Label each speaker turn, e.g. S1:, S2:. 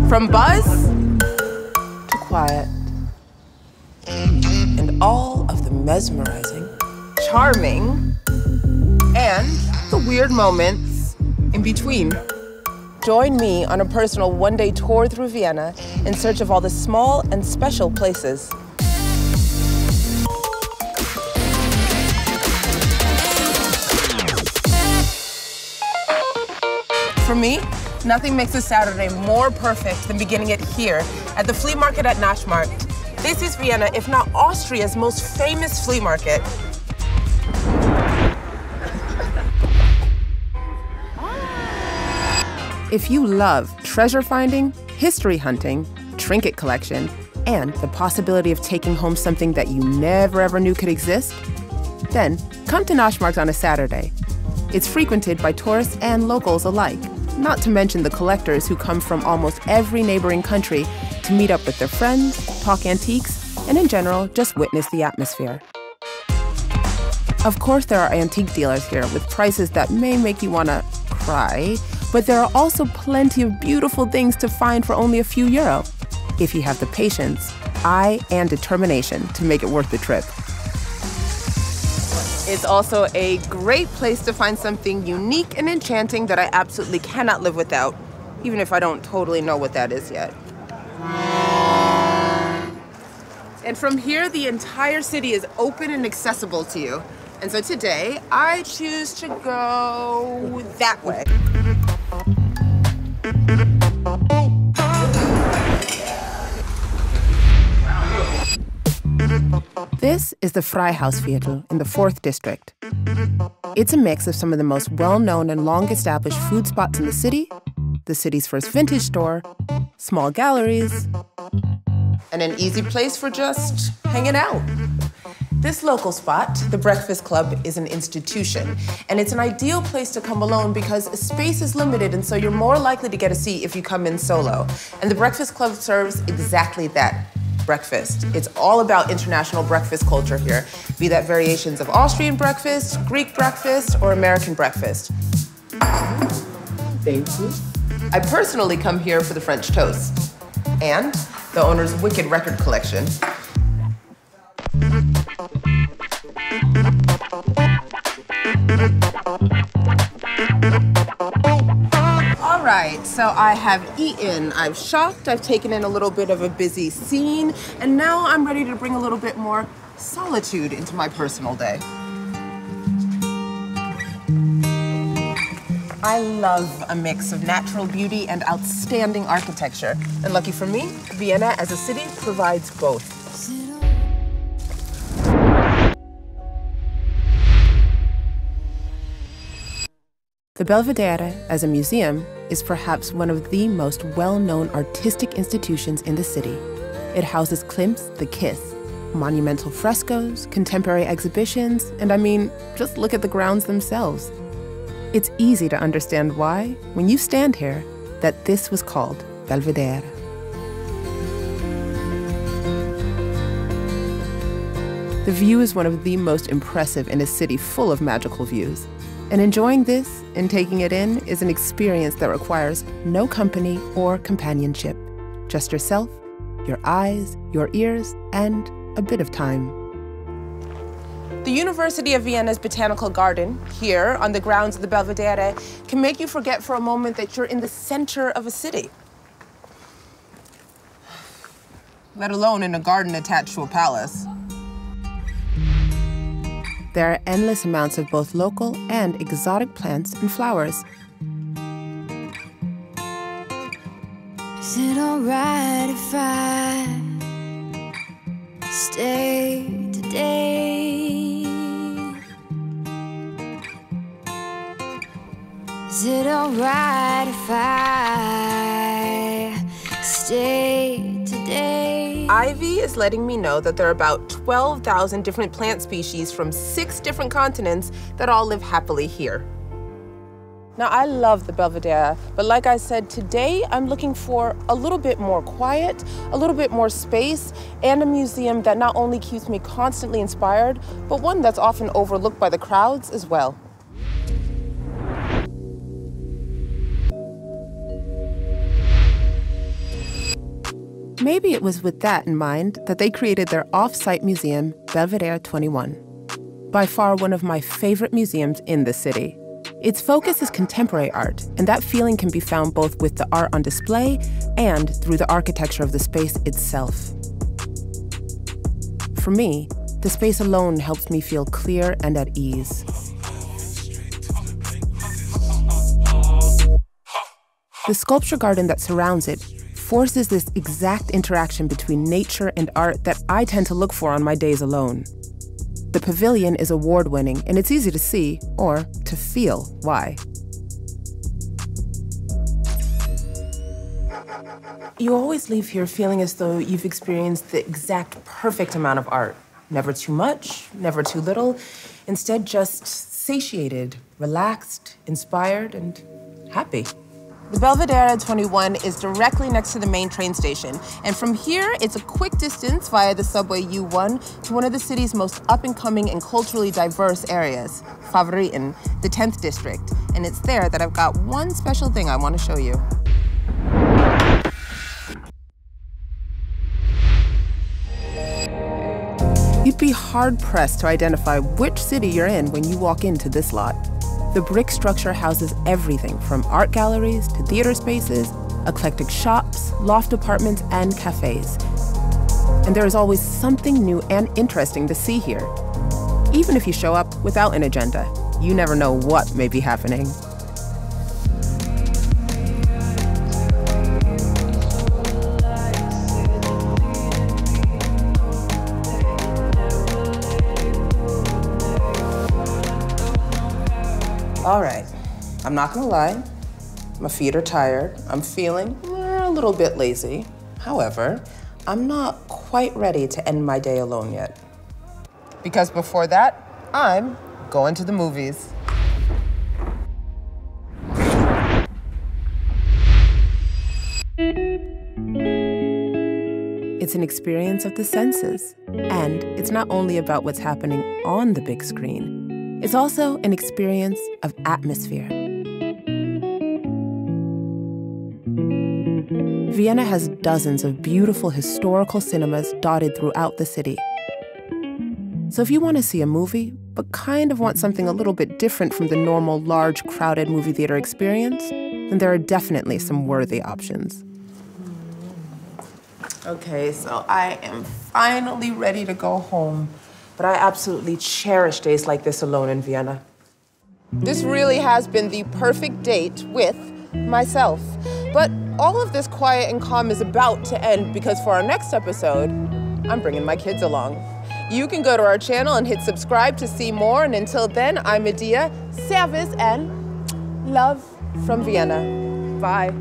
S1: From buzz to quiet. And all of the mesmerizing, charming, and the weird moments in between. Join me on a personal one-day tour through Vienna in search of all the small and special places. For me, nothing makes a Saturday more perfect than beginning it here at the flea market at Naschmarkt. This is Vienna, if not Austria's most famous flea market. If you love treasure finding, history hunting, trinket collection, and the possibility of taking home something that you never ever knew could exist, then come to Naschmarkt on a Saturday. It's frequented by tourists and locals alike, not to mention the collectors who come from almost every neighboring country to meet up with their friends, talk antiques, and in general, just witness the atmosphere. Of course, there are antique dealers here with prices that may make you want to cry, but there are also plenty of beautiful things to find for only a few euro, if you have the patience, eye, and determination to make it worth the trip. It's also a great place to find something unique and enchanting that I absolutely cannot live without, even if I don't totally know what that is yet. And from here, the entire city is open and accessible to you. And so today, I choose to go that way. This is the Freihausviertel in the 4th district. It's a mix of some of the most well-known and long-established food spots in the city's first vintage store, small galleries, and an easy place for just hanging out. This local spot, the Breakfast Club, is an institution, and it's an ideal place to come alone because space is limited, and so you're more likely to get a seat if you come in solo. And the Breakfast Club serves exactly that. Breakfast. It's all about international breakfast culture here, be that variations of Austrian breakfast, Greek breakfast, or American breakfast. Thank you. I personally come here for the French toast and the owner's wicked record collection. All right, so I have eaten, I've shopped, I've taken in a little bit of a busy scene, and now I'm ready to bring a little bit more solitude into my personal day. I love a mix of natural beauty and outstanding architecture. And lucky for me, Vienna as a city provides both. The Belvedere, as a museum, is perhaps one of the most well-known artistic institutions in the city. It houses Klimt's The Kiss, monumental frescoes, contemporary exhibitions, and I mean, just look at the grounds themselves. It's easy to understand why, when you stand here, that this was called Belvedere. The view is one of the most impressive in a city full of magical views. And enjoying this and taking it in is an experience that requires no company or companionship. Just yourself, your eyes, your ears, and a bit of time. The University of Vienna's Botanical Garden, here on the grounds of the Belvedere, can make you forget for a moment that you're in the center of a city. Let alone in a garden attached to a palace. There are endless amounts of both local and exotic plants and flowers.
S2: Is it alright if I stay today? Is it alright if I stay today?
S1: Ivy is letting me know that there are about 12,000 different plant species from 6 different continents that all live happily here. Now, I love the Belvedere, but like I said, today I'm looking for a little bit more quiet, a little bit more space, and a museum that not only keeps me constantly inspired, but one that's often overlooked by the crowds as well. Maybe it was with that in mind that they created their off-site museum, Belvedere 21. By far one of my favorite museums in the city. Its focus is contemporary art, and that feeling can be found both with the art on display and through the architecture of the space itself. For me, the space alone helps me feel clear and at ease. The sculpture garden that surrounds it forces this exact interaction between nature and art that I tend to look for on my days alone. The pavilion is award-winning, and it's easy to see, or to feel, why. You always leave here feeling as though you've experienced the exact perfect amount of art. Never too much, never too little. Instead, just satiated, relaxed, inspired, and happy. The Belvedere 21 is directly next to the main train station, and from here, it's a quick distance via the subway U1 to one of the city's most up-and-coming and culturally diverse areas, Favoriten, the 10th district, and it's there that I've got one special thing I want to show you. You'd be hard-pressed to identify which city you're in when you walk into this lot. The brick structure houses everything from art galleries to theater spaces, eclectic shops, loft apartments, and cafes. And there is always something new and interesting to see here. Even if you show up without an agenda, you never know what may be happening. All right, I'm not gonna lie, my feet are tired. I'm feeling a little bit lazy. However, I'm not quite ready to end my day alone yet. Because before that, I'm going to the movies. It's an experience of the senses, and it's not only about what's happening on the big screen. It's also an experience of atmosphere. Vienna has dozens of beautiful historical cinemas dotted throughout the city. So if you want to see a movie, but kind of want something a little bit different from the normal large, crowded movie theater experience, then there are definitely some worthy options. Okay, so I am finally ready to go home. But I absolutely cherish days like this alone in Vienna. This really has been the perfect date with myself. But all of this quiet and calm is about to end because for our next episode, I'm bringing my kids along. You can go to our channel and hit subscribe to see more. And until then, I'm Medea. Servus and love from Vienna. Bye.